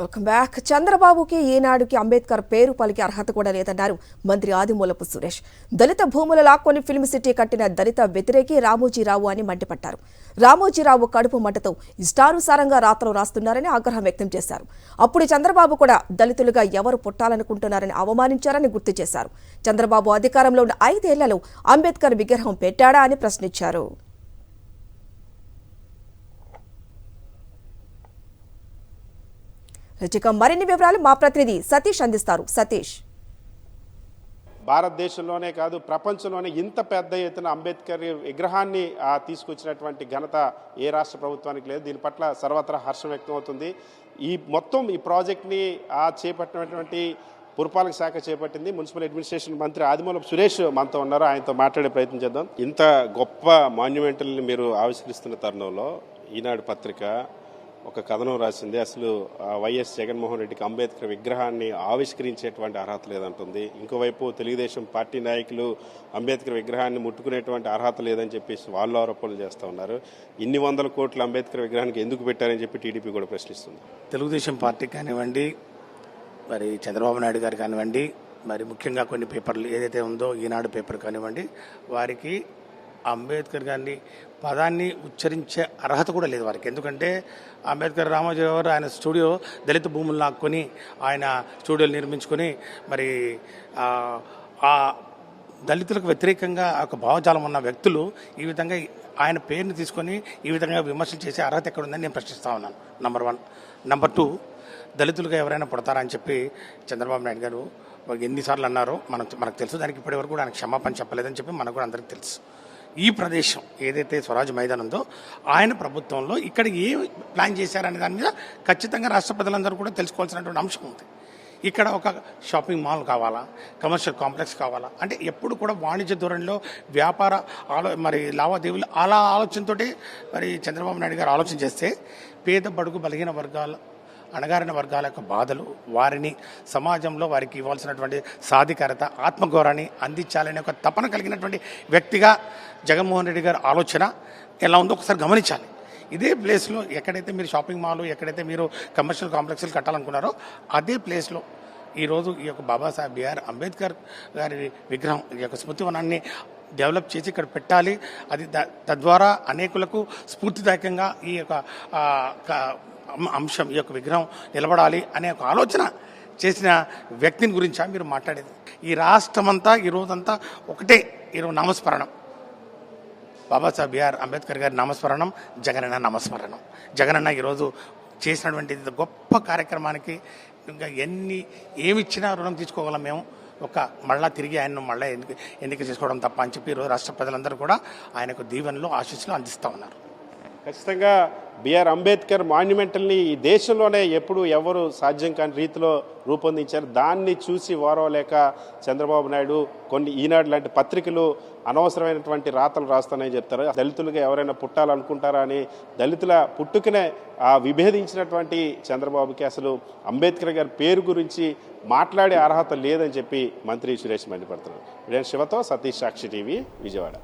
Welcome back. చంద్రబాబుకి ఈనాడుకి అంబేద్కర్ పేరు పలికి అర్హత కూడా లేదన్నారు మంత్రి ఆదిమూలపు సురేష్. దళిత భూముల లాక్కొని ఫిల్మ్ సిటీ కట్టిన దళిత వ్యతిరేకి రామోజీరావు అని మండిపడ్డారు. రామోజీరావు కడుపు మంటతో ఇష్టానుసారంగా రాతలు రాస్తున్నారని ఆగ్రహం వ్యక్తం చేశారు. అప్పుడు చంద్రబాబు కూడా దళితులుగా ఎవరు పుట్టాలనుకుంటున్నారని అవమానించారని గుర్తు చేశారు. చంద్రబాబు అధికారంలో ఉన్న 5 ఏళ్లలో అంబేద్కర్ విగ్రహం పెట్టాడా అని ప్రశ్నించారు. మరిన్ని వివరాలు మా ప్రతినిధి సతీష్ అందిస్తారు. సతీష్, భారతదేశంలోనే కాదు ప్రపంచంలోనే ఇంత పెద్ద ఎత్తున అంబేద్కర్ విగ్రహాన్ని తీసుకొచ్చినటువంటి ఘనత ఏ రాష్ట్ర ప్రభుత్వానికి లేదు. దీని పట్ల సర్వత్రా హర్షం వ్యక్తం అవుతుంది. ఈ ప్రాజెక్ట్ని చేపట్టినటువంటి పురపాలక శాఖ చేపట్టింది. మున్సిపల్ అడ్మినిస్ట్రేషన్ మంత్రి ఆదిమూలపు సురేష్ మనతో ఉన్నారు. ఆయనతో మాట్లాడే ప్రయత్నం చేద్దాం. ఇంత గొప్ప మాన్యుమెంటల్ని మీరు ఆవిష్కరిస్తున్న తరుణంలో ఈనాడు పత్రిక ఒక కథనం రాసింది. అసలు వైఎస్ జగన్మోహన్ రెడ్డికి అంబేద్కర్ విగ్రహాన్ని ఆవిష్కరించేటువంటి అర్హత లేదంటుంది. ఇంకోవైపు తెలుగుదేశం పార్టీ నాయకులు అంబేద్కర్ విగ్రహాన్ని ముట్టుకునేటువంటి అర్హత లేదని చెప్పేసి వాళ్ళు ఆరోపణలు చేస్తూ ఉన్నారు. ఇన్ని వందల కోట్లు అంబేద్కర్ విగ్రహానికి ఎందుకు పెట్టారని చెప్పి టీడీపీ కూడా ప్రశ్నిస్తుంది. తెలుగుదేశం పార్టీ కానివ్వండి, మరి చంద్రబాబు నాయుడు గారు కానివ్వండి, మరి ముఖ్యంగా కొన్ని పేపర్లు ఏదైతే ఉందో ఈనాడు పేపర్ కానివ్వండి, వారికి అంబేద్కర్ గారిని పదాన్ని ఉచ్చరించే అర్హత కూడా లేదు వారికి. ఎందుకంటే అంబేద్కర్ రామోజీరావు గారు ఆయన స్టూడియో దళిత భూములు లాక్కొని ఆయన స్టూడియోలు నిర్మించుకొని మరి ఆ దళితులకు వ్యతిరేకంగా ఒక భావజాలం ఉన్న వ్యక్తులు ఈ విధంగా ఆయన పేరుని తీసుకొని ఈ విధంగా విమర్శలు చేసే అర్హత ఎక్కడుందని నేను ప్రశ్నిస్తా ఉన్నాను. నంబర్ 1. నంబర్ 2, దళితులుగా ఎవరైనా పుడతారా అని చెప్పి చంద్రబాబు నాయుడు గారు ఎన్నిసార్లు అన్నారో మనకు తెలుసు. దానికి ఇప్పటివరకు కూడా ఆయన క్షమాపణ చెప్పలేదని చెప్పి మనకు కూడా అందరికీ తెలుసు. ఈ ప్రదేశం ఏదైతే స్వరాజ్ మైదాన్ ఉందో ఆయన ప్రభుత్వంలో ఇక్కడ ఏ ప్లాన్ చేశారనే దాని మీద ఖచ్చితంగా రాష్ట్ర ప్రజలందరూ కూడా తెలుసుకోవాల్సినటువంటి అంశం ఉంది. ఇక్కడ ఒక షాపింగ్ మాల్ కావాలా, కమర్షియల్ కాంప్లెక్స్ కావాలా, అంటే ఎప్పుడు కూడా వాణిజ్య ధోరణిలో వ్యాపార మరి లావాదేవీలు అలా ఆలోచనతో మరి చంద్రబాబు నాయుడు గారు ఆలోచన చేస్తే పేద బడుగు బలహీన వర్గాల అణగారిన వర్గాల యొక్క బాధలు, వారిని సమాజంలో వారికి ఇవ్వాల్సినటువంటి సాధికారత, ఆత్మగౌరవాన్ని అందించాలనే ఒక తపన కలిగినటువంటి వ్యక్తిగా జగన్మోహన్ రెడ్డి గారి ఆలోచన ఎలా ఉందో ఒకసారి గమనించాలి. ఇదే ప్లేస్లో ఎక్కడైతే మీరు షాపింగ్ మాల్, ఎక్కడైతే మీరు కమర్షియల్ కాంప్లెక్స్లు కట్టాలనుకున్నారో అదే ప్లేస్లో ఈరోజు ఈ యొక్క బాబాసాహెబ్ బిఆర్ అంబేద్కర్ గారి విగ్రహం, ఈ యొక్క స్మృతివనాన్ని డెవలప్ చేసి ఇక్కడ పెట్టాలి. అది తద్వారా అనేకులకు స్ఫూర్తిదాయకంగా ఈ యొక్క అంశం, ఈ యొక్క విగ్రహం నిలబడాలి అనే ఒక ఆలోచన చేసిన వ్యక్తిని గురించా మీరు మాట్లాడేది? ఈ రాష్ట్రమంతా ఈరోజంతా ఒకటే ఈరోజు నామస్మరణం. బాబాసాహెబ్ బిఆర్ అంబేద్కర్ గారి నామస్మరణం, జగనన్న నామస్మరణం. జగనన్న ఈరోజు చేసినటువంటి గొప్ప కార్యక్రమానికి ఇంకా ఏమిచ్చినా రుణం తీసుకోగలం మేము. మళ్ళా తిరిగి ఆయనను మళ్ళీ ఎన్నిక చేసుకోవడం తప్ప అని చెప్పి ఈరోజు రాష్ట్ర ప్రజలందరూ కూడా ఆయనకు దీవెనలు, ఆశీస్సులు అందిస్తూ ఉన్నారు. ఖచ్చితంగా బిఆర్ అంబేద్కర్ మాన్యుమెంటల్ని ఈ దేశంలోనే ఎప్పుడు ఎవరు సాధ్యం కాని రీతిలో రూపొందించారు. దాన్ని చూసి ఓరవలేక చంద్రబాబు నాయుడు కొన్ని ఈనాడు లాంటి పత్రికలు అనవసరమైనటువంటి రాతలు రాస్తానని చెప్తారు. దళితులుగా ఎవరైనా పుట్టాలనుకుంటారా అని దళితుల పుట్టుకనే విభేదించినటువంటి చంద్రబాబుకి అసలు అంబేద్కర్ గారి పేరు గురించి మాట్లాడే అర్హత లేదని చెప్పి మంత్రి సురేష్ మండిపడుతున్నారు. శివతో సతీష్, సాక్షి టీవీ, విజయవాడ.